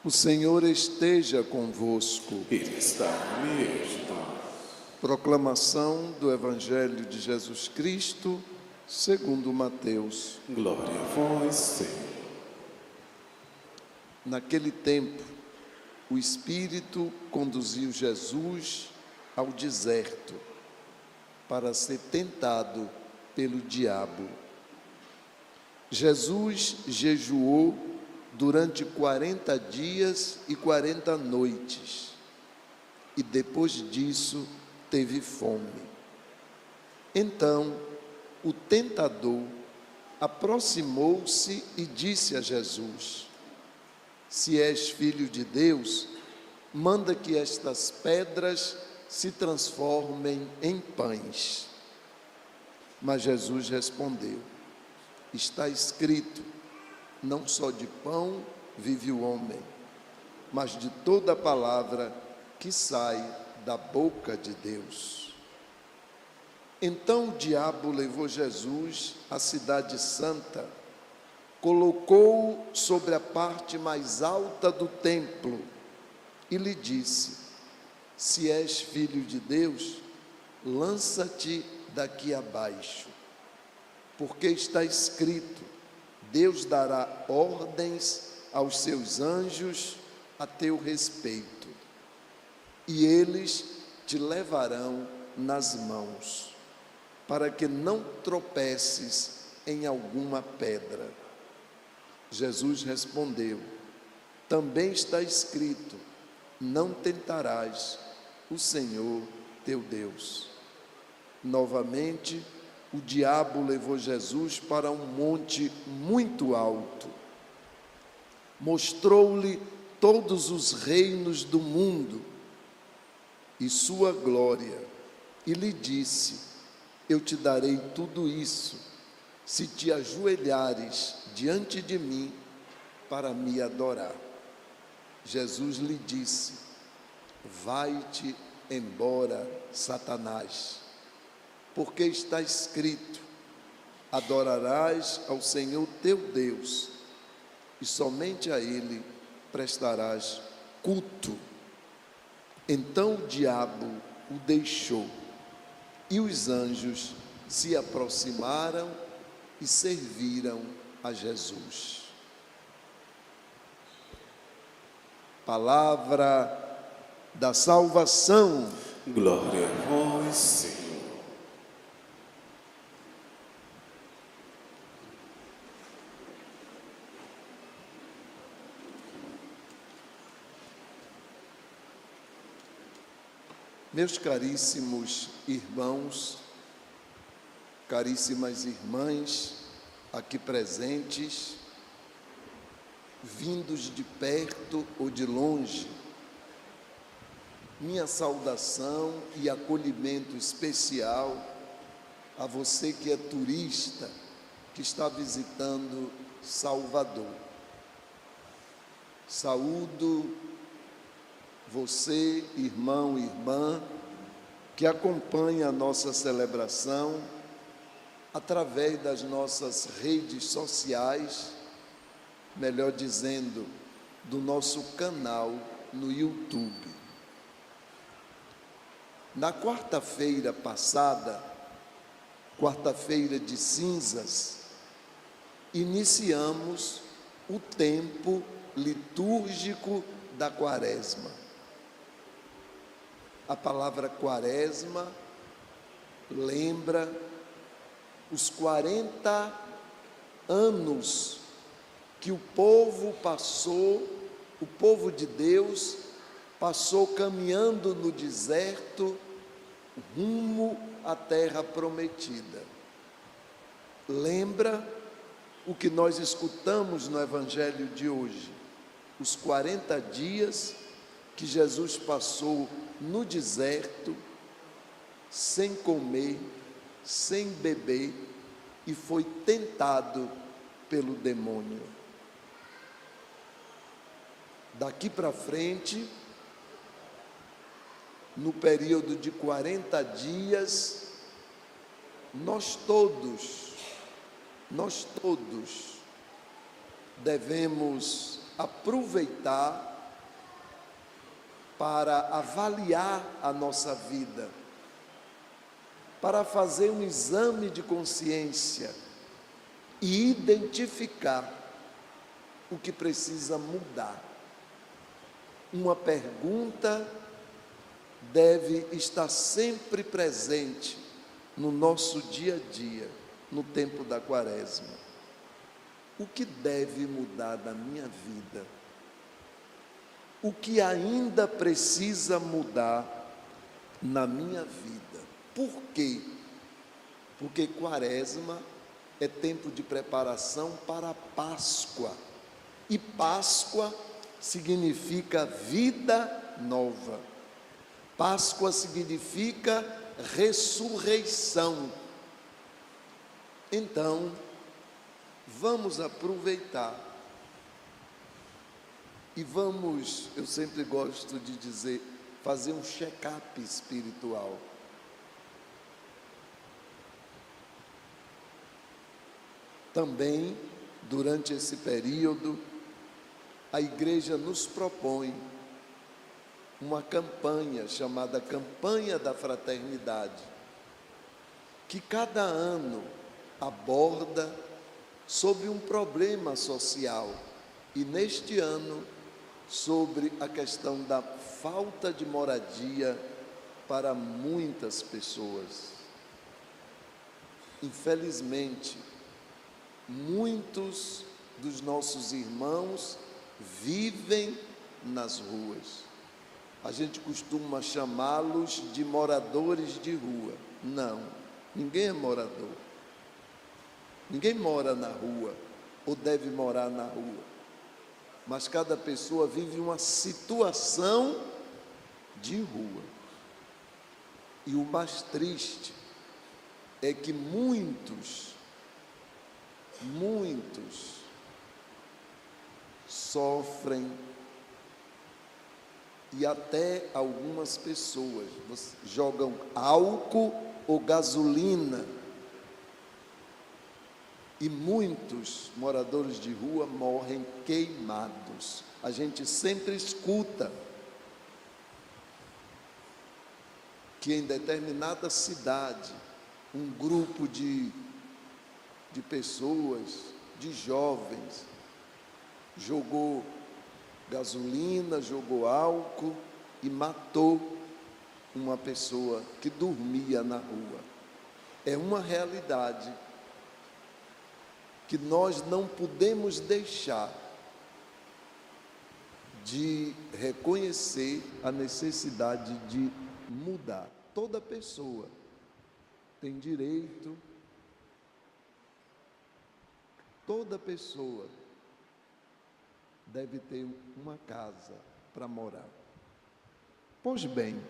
O Senhor esteja convosco. Ele está no meio de nós. Proclamação do Evangelho de Jesus Cristo, segundo Mateus. Glória a vós, Senhor. Naquele tempo, o Espírito conduziu Jesus ao deserto para ser tentado pelo diabo. Jesus jejuou durante 40 dias e 40 noites, e depois disso teve fome. Então, o tentador aproximou-se e disse a Jesus: Se és filho de Deus, manda que estas pedras se transformem em pães. Mas Jesus respondeu: Está escrito, não só de pão vive o homem, mas de toda a palavra que sai da boca de Deus. Então o diabo levou Jesus à cidade santa, colocou-o sobre a parte mais alta do templo e lhe disse: Se és filho de Deus, lança-te daqui abaixo, porque está escrito, Deus dará ordens aos seus anjos a teu respeito, e eles te levarão nas mãos, para que não tropeces em alguma pedra. Jesus respondeu: Também está escrito, não tentarás o Senhor teu Deus. Novamente, o diabo levou Jesus para um monte muito alto, mostrou-lhe todos os reinos do mundo e sua glória, e lhe disse: Eu te darei tudo isso, se te ajoelhares diante de mim para me adorar. Jesus lhe disse: Vai-te embora, Satanás, porque está escrito, adorarás ao Senhor teu Deus, e somente a Ele prestarás culto. Então o diabo o deixou, e os anjos se aproximaram e serviram a Jesus. Palavra da salvação. Glória a vós, Senhor. Meus caríssimos irmãos, caríssimas irmãs, aqui presentes, vindos de perto ou de longe, minha saudação e acolhimento especial a você que é turista, que está visitando Salvador. Saúdo você, irmão e irmã, que acompanha a nossa celebração através das nossas redes sociais, melhor dizendo, do nosso canal no YouTube. Na quarta-feira passada, quarta-feira de cinzas, iniciamos o tempo litúrgico da Quaresma. A palavra Quaresma lembra os 40 anos que o povo de Deus passou caminhando no deserto rumo à terra prometida. Lembra o que nós escutamos no Evangelho de hoje, os 40 dias que Jesus passou no deserto, sem comer, sem beber, e foi tentado pelo demônio. Daqui para frente, no período de 40 dias, nós todos devemos aproveitar para avaliar a nossa vida, para fazer um exame de consciência e identificar o que precisa mudar. Uma pergunta deve estar sempre presente no nosso dia a dia, no tempo da Quaresma. O que deve mudar na minha vida? O que ainda precisa mudar na minha vida? Por quê? Porque Quaresma é tempo de preparação para a Páscoa. E Páscoa significa vida nova. Páscoa significa ressurreição. Então, vamos aproveitar e vamos, eu sempre gosto de dizer, fazer um check-up espiritual. Também, durante esse período, a igreja nos propõe uma campanha chamada Campanha da Fraternidade, que cada ano aborda sobre um problema social, e neste ano sobre a questão da falta de moradia para muitas pessoas. Infelizmente, muitos dos nossos irmãos vivem nas ruas. A gente costuma chamá-los de moradores de rua. Não, ninguém é morador. Ninguém mora na rua ou deve morar na rua. Mas cada pessoa vive uma situação de rua. E o mais triste é que muitos sofrem, e até algumas pessoas jogam álcool ou gasolina, e muitos moradores de rua morrem queimados. A gente sempre escuta que em determinada cidade um grupo de pessoas, de jovens, jogou gasolina, jogou álcool e matou uma pessoa que dormia na rua. É uma realidade que nós não podemos deixar de reconhecer a necessidade de mudar. Toda pessoa tem direito, toda pessoa deve ter uma casa para morar. Pois bem,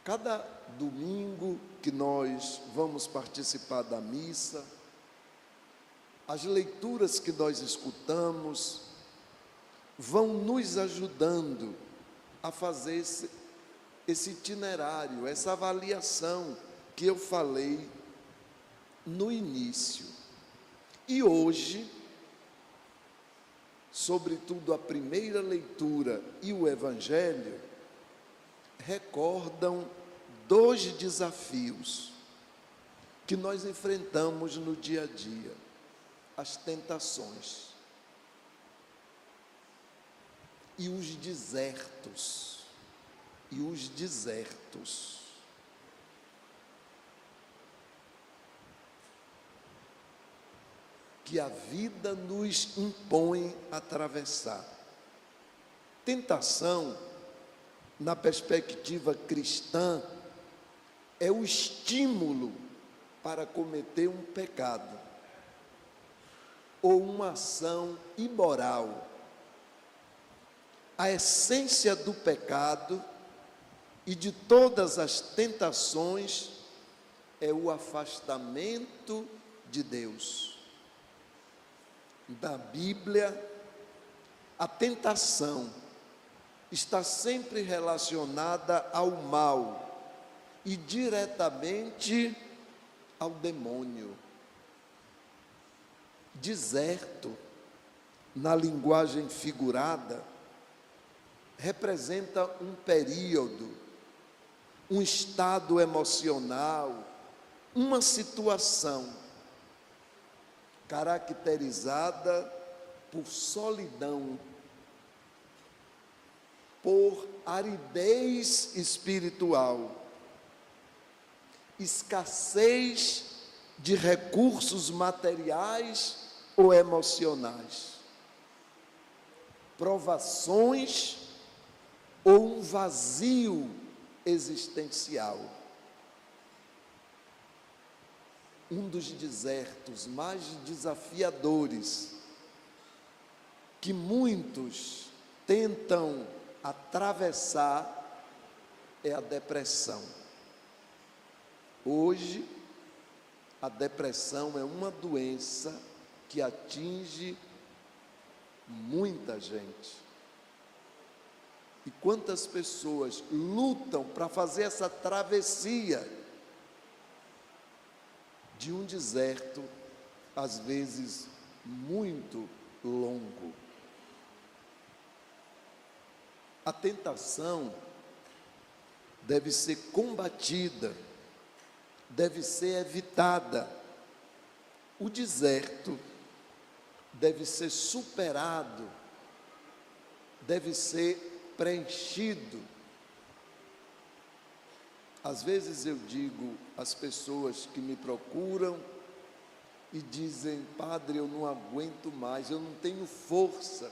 cada domingo que nós vamos participar da missa, as leituras que nós escutamos vão nos ajudando a fazer esse itinerário, essa avaliação que eu falei no início. E hoje, sobretudo a primeira leitura e o Evangelho, recordam 2 desafios que nós enfrentamos no dia a dia: as tentações e os desertos. Que a vida nos impõe a atravessar. Tentação, na perspectiva cristã, é o estímulo para cometer um pecado ou uma ação imoral. A essência do pecado e de todas as tentações é o afastamento de Deus. Na Bíblia, a tentação está sempre relacionada ao mal e diretamente ao demônio. Deserto, na linguagem figurada, representa um período, um estado emocional, uma situação caracterizada por solidão, por aridez espiritual, escassez de recursos materiais ou emocionais, provações ou um vazio existencial. Um dos desertos mais desafiadores que muitos tentam atravessar é a depressão. Hoje, a depressão é uma doença que atinge muita gente. E quantas pessoas lutam para fazer essa travessia de um deserto, às vezes muito longo. A tentação deve ser combatida, deve ser evitada. O deserto deve ser superado, deve ser preenchido. Às vezes eu digo às pessoas que me procuram e dizem: padre, eu não aguento mais, eu não tenho força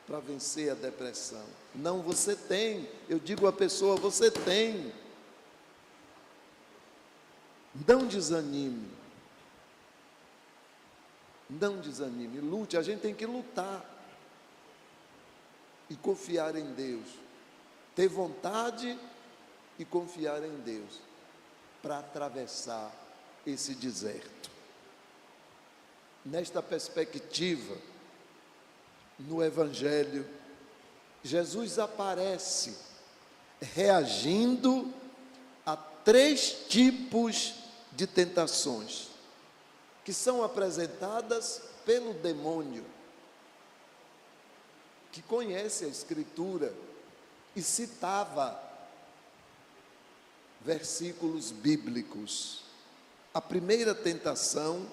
para vencer a depressão. Não, você tem. Eu digo à pessoa: você tem. Não desanime. Não desanime. Lute. A gente tem que lutar e confiar em Deus. Ter vontade e confiar em Deus para atravessar esse deserto. Nesta perspectiva, no Evangelho, Jesus aparece reagindo a 3 tipos de tentações que são apresentadas pelo demônio, que conhece a Escritura e citava versículos bíblicos. A primeira tentação,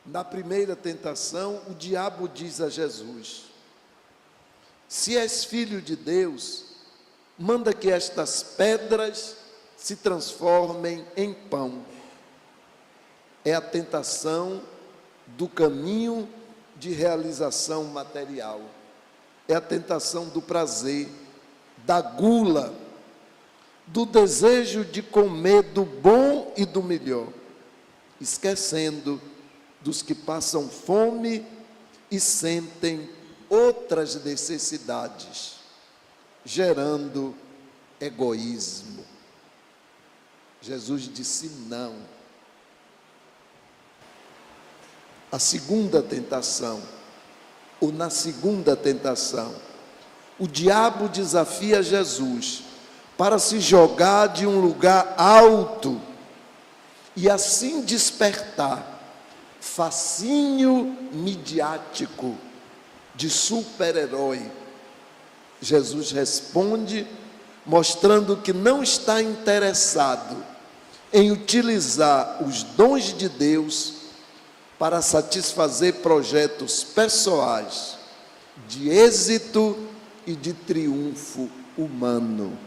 na primeira tentação, o diabo diz a Jesus: se és filho de Deus, manda que estas pedras se transformem em pão. É a tentação do caminho de realização material. É a tentação do prazer, da gula, do desejo de comer do bom e do melhor, esquecendo dos que passam fome e sentem outras necessidades, gerando egoísmo. Jesus disse não. A segunda tentação, ou na segunda tentação, o diabo desafia Jesus para se jogar de um lugar alto e assim despertar fascínio midiático de super-herói. Jesus responde, mostrando que não está interessado em utilizar os dons de Deus para satisfazer projetos pessoais de êxito e de triunfo humano.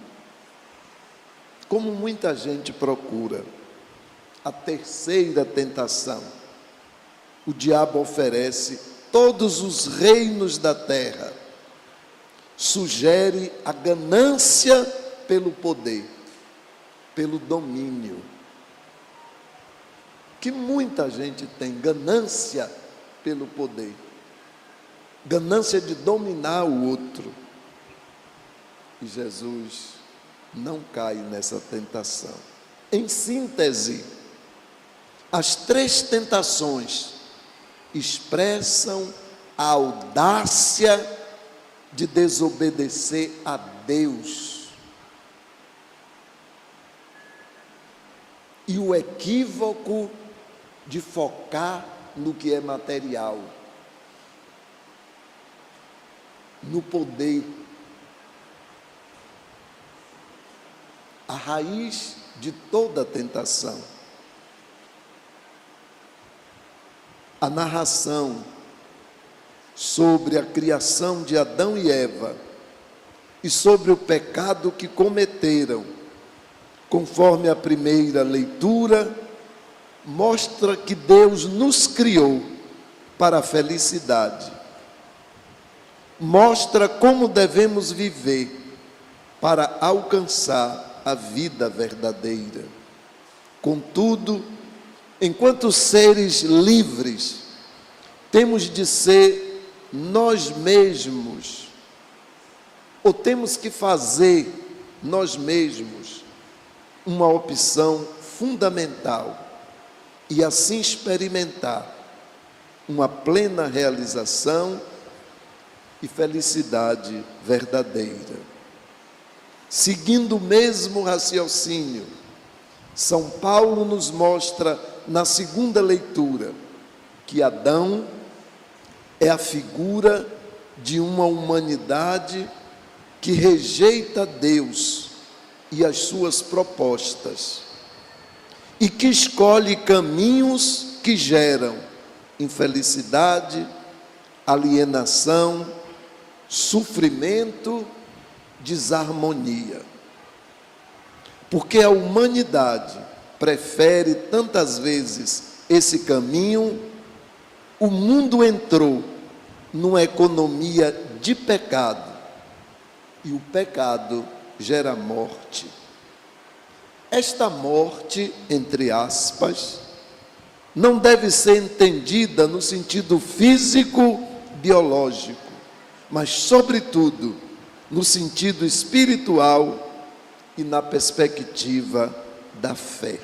Como muita gente procura. A terceira tentação, o diabo oferece todos os reinos da terra, sugere a ganância pelo poder, pelo domínio, que muita gente tem, ganância pelo poder, ganância de dominar o outro. E Jesus não cai nessa tentação. Em síntese, as 3 tentações expressam a audácia de desobedecer a Deus e o equívoco de focar no que é material. no poder. A raiz de toda tentação. A narração sobre a criação de Adão e Eva e sobre o pecado que cometeram, conforme a primeira leitura, mostra que Deus nos criou para a felicidade. Mostra como devemos viver para alcançar a vida verdadeira. Contudo, enquanto seres livres, temos de ser nós mesmos, ou temos que fazer nós mesmos uma opção fundamental e assim experimentar uma plena realização e felicidade verdadeira. Seguindo o mesmo raciocínio, São Paulo nos mostra na segunda leitura que Adão é a figura de uma humanidade que rejeita Deus e as suas propostas e que escolhe caminhos que geram infelicidade, alienação, sofrimento, desarmonia. Porque a humanidade prefere tantas vezes esse caminho, o mundo entrou numa economia de pecado e o pecado gera morte. Esta morte, entre aspas, não deve ser entendida no sentido físico, biológico, mas, sobretudo, no sentido espiritual e na perspectiva da fé.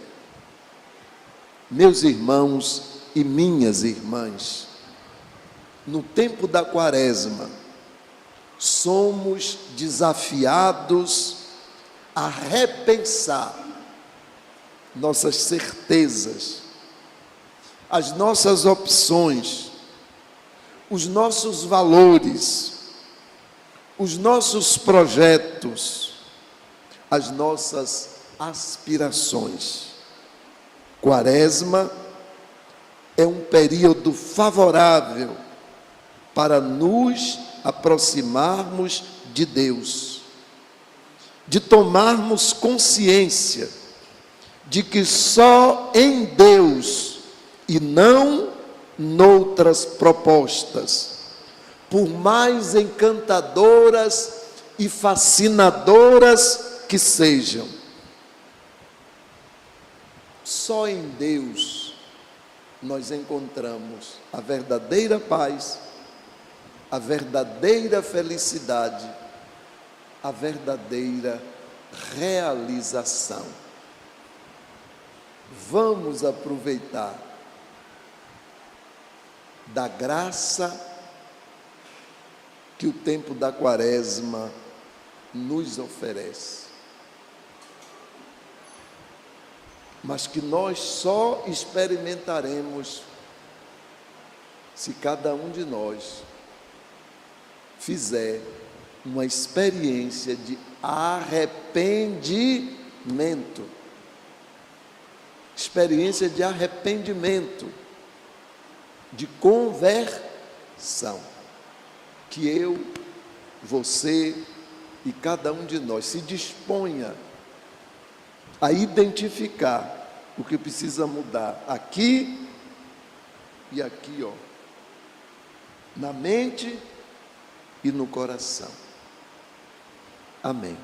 Meus irmãos e minhas irmãs, no tempo da Quaresma, somos desafiados a repensar nossas certezas, as nossas opções, os nossos valores, os nossos projetos, as nossas aspirações. Quaresma é um período favorável para nos aproximarmos de Deus, de tomarmos consciência de que só em Deus e não noutras propostas, por mais encantadoras e fascinadoras que sejam, só em Deus nós encontramos a verdadeira paz, a verdadeira felicidade, a verdadeira realização. Vamos aproveitar da graça que o tempo da Quaresma nos oferece, mas que nós só experimentaremos se cada um de nós fizer uma experiência de arrependimento. Experiência de arrependimento, de conversão. Que eu, você e cada um de nós se disponha a identificar o que precisa mudar aqui e aqui, na mente e no coração. Amém.